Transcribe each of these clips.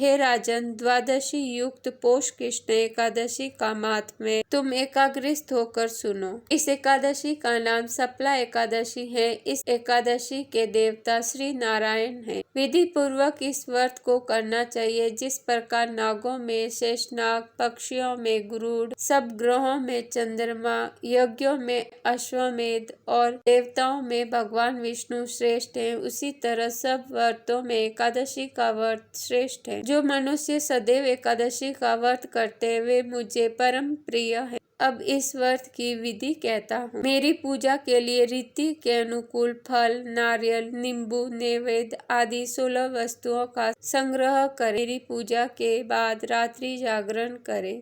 हे राजन, द्वादशी युक्त पोष कृष्ण एकादशी का महात्म्य तुम एकाग्रस्त होकर सुनो। इस एकादशी का नाम सप्ला एकादशी है। इस एकादशी के देवता श्री नारायण हैं। विधि पूर्वक इस व्रत को करना चाहिए। जिस प्रकार नागों में शेषनाग, पक्षियों में गरुड़, सब ग्रहों में चंद्रमा, यज्ञों में अश्वमेध और देवताओं में भगवान विष्णु श्रेष्ठ हैं, उसी तरह सब व्रतों में एकादशी का व्रत श्रेष्ठ है। जो मनुष्य सदैव एकादशी का व्रत करते हैं वे मुझे परम प्रिय है। अब इस व्रत की विधि कहता हूँ। मेरी पूजा के लिए रीति के अनुकूल फल, नारियल, नींबू, नैवेद्य आदि 16 वस्तुओं का संग्रह करें। मेरी पूजा के बाद रात्रि जागरण करें।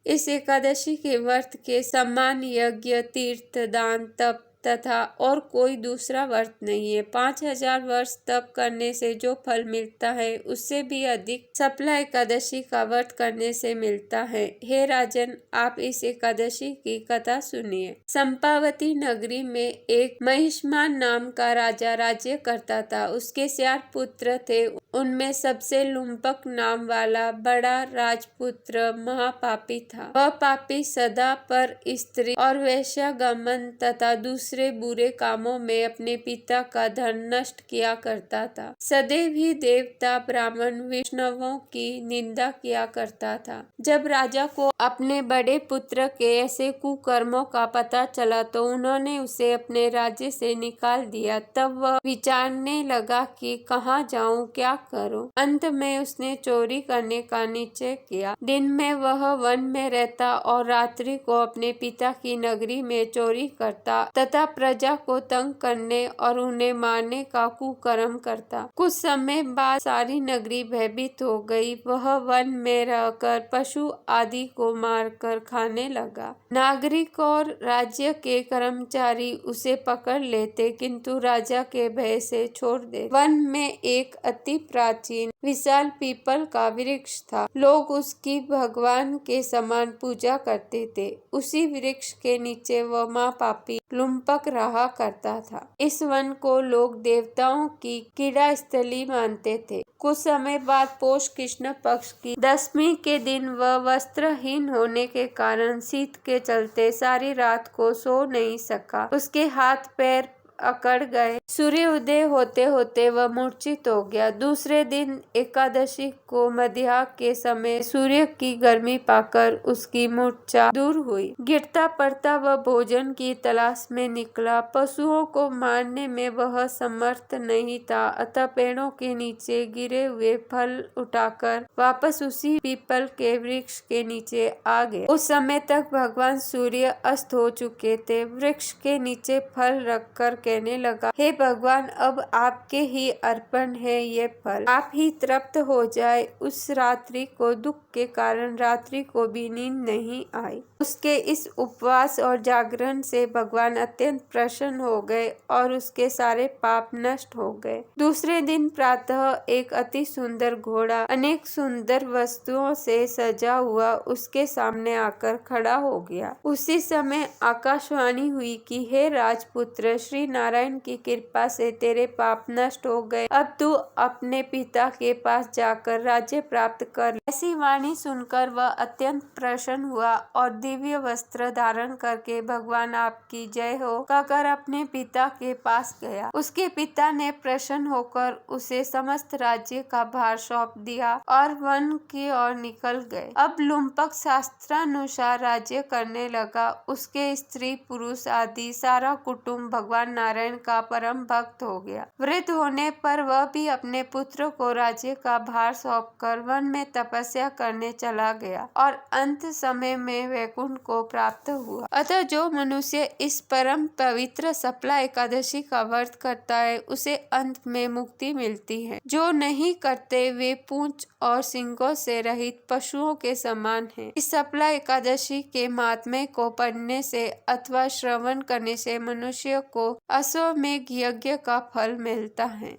इस एकादशी के व्रत के समान यज्ञ, तीर्थ, दान, तप तथा और कोई दूसरा व्रत नहीं है। 5000 वर्ष तप करने से जो फल मिलता है उससे भी अधिक सप्ला एकादशी का व्रत करने से मिलता है। हे राजन, आप इस एकादशी की कथा सुनिए। संपावती नगरी में एक महिष्मान नाम का राजा राज्य करता था। उसके 4 पुत्र थे। उनमें सबसे लुम्पक नाम वाला बड़ा राजपुत्र महापापी था। वह पापी सदा पर स्त्री और वेश्यागमन तथा दूसरे बुरे कामों में अपने पिता का धन नष्ट किया करता था। सदैव ही देवता, ब्राह्मण, वैष्णवों की निंदा किया करता था। जब राजा को अपने बड़े पुत्र के ऐसे कुकर्मों का पता चला तो उन्होंने उसे अपने राज्य से निकाल दिया। तब वह विचारने लगा कि कहाँ जाऊं, क्या करूं। अंत में उसने चोरी करने का निश्चय किया। दिन में वह वन में रहता और रात्रि को अपने पिता की नगरी में चोरी करता तथा प्रजा को तंग करने और उन्हें मारने का कुकर्म करता। कुछ समय बाद सारी नगरी भयभीत हो गई। वह वन में रहकर पशु आदि को मारकर खाने लगा। नागरिक और राज्य के कर्मचारी उसे पकड़ लेते किंतु राजा के भय से छोड़ दे। वन में एक अति प्राचीन विशाल पीपल का वृक्ष था। लोग उसकी भगवान के समान पूजा करते थे। उसी वृक्ष के नीचे वह महापापी लुम्पक रहा करता था। इस वन को लोग देवताओं की क्रीड़ा स्थली मानते थे। कुछ समय बाद पोष कृष्ण पक्ष की 10वीं के दिन वह वस्त्रहीन होने के कारण शीत के चलते सारी रात को सो नहीं सका। उसके हाथ पैर अकड़ गए। सूर्य उदय होते होते वह मूर्छित हो गया। दूसरे दिन एकादशी को मध्याह्न के समय सूर्य की गर्मी पाकर उसकी मूर्छा दूर हुई। गिरता पड़ता वह भोजन की तलाश में निकला। पशुओं को मारने में वह समर्थ नहीं था, अतः पेड़ों के नीचे गिरे हुए फल उठाकर वापस उसी पीपल के वृक्ष के नीचे आ गया। उस समय तक भगवान सूर्य अस्त हो चुके थे। वृक्ष के नीचे फल रखकर कहने लगा, हे भगवान, अब आपके ही अर्पण है ये फल, आप ही तृप्त हो जाए। उस रात्रि को दुख के कारण रात्रि को भी नींद नहीं आई। उसके इस उपवास और जागरण से भगवान अत्यंत प्रसन्न हो गए और उसके सारे पाप नष्ट हो गए। दूसरे दिन प्रातः एक अति सुंदर घोड़ा अनेक सुंदर वस्तुओं से सजा हुआ उसके सामने आकर खड़ा हो गया। उसी समय आकाशवाणी हुई कि हे राजपुत्र, श्री नारायण की कृपा से तेरे पाप नष्ट हो गए। अब तू अपने पिता के पास जाकर राज्य प्राप्त कर। ऐसी वाणी सुनकर वह अत्यंत प्रसन्न हुआ और दिव्य वस्त्र धारण करके भगवान आपकी जय हो कहकर अपने पिता के पास गया। उसके पिता ने प्रसन्न होकर उसे समस्त राज्य का भार सौंप दिया और वन की ओर निकल गए। अब लुम्पक शास्त्रानुसार राज्य करने लगा। उसके स्त्री पुरुष आदि सारा कुटुंब भगवान नारायण का परम भक्त हो गया। वृद्ध होने पर वह भी अपने पुत्र को राज्य का भार सौंपकर वन में तपस्या करने चला गया और अंत समय में वैकुंठ को प्राप्त हुआ। अतः जो मनुष्य इस परम पवित्र सप्ला एकादशी का व्रत करता है उसे अंत में मुक्ति मिलती है। जो नहीं करते वे पूंछ और सींगों से रहित पशुओं के समान हैं। इस सप्ला एकादशी के महात्म्य को पढ़ने से अथवा श्रवण करने से मनुष्य को अश्वमेध यज्ञ का फल मिलता है।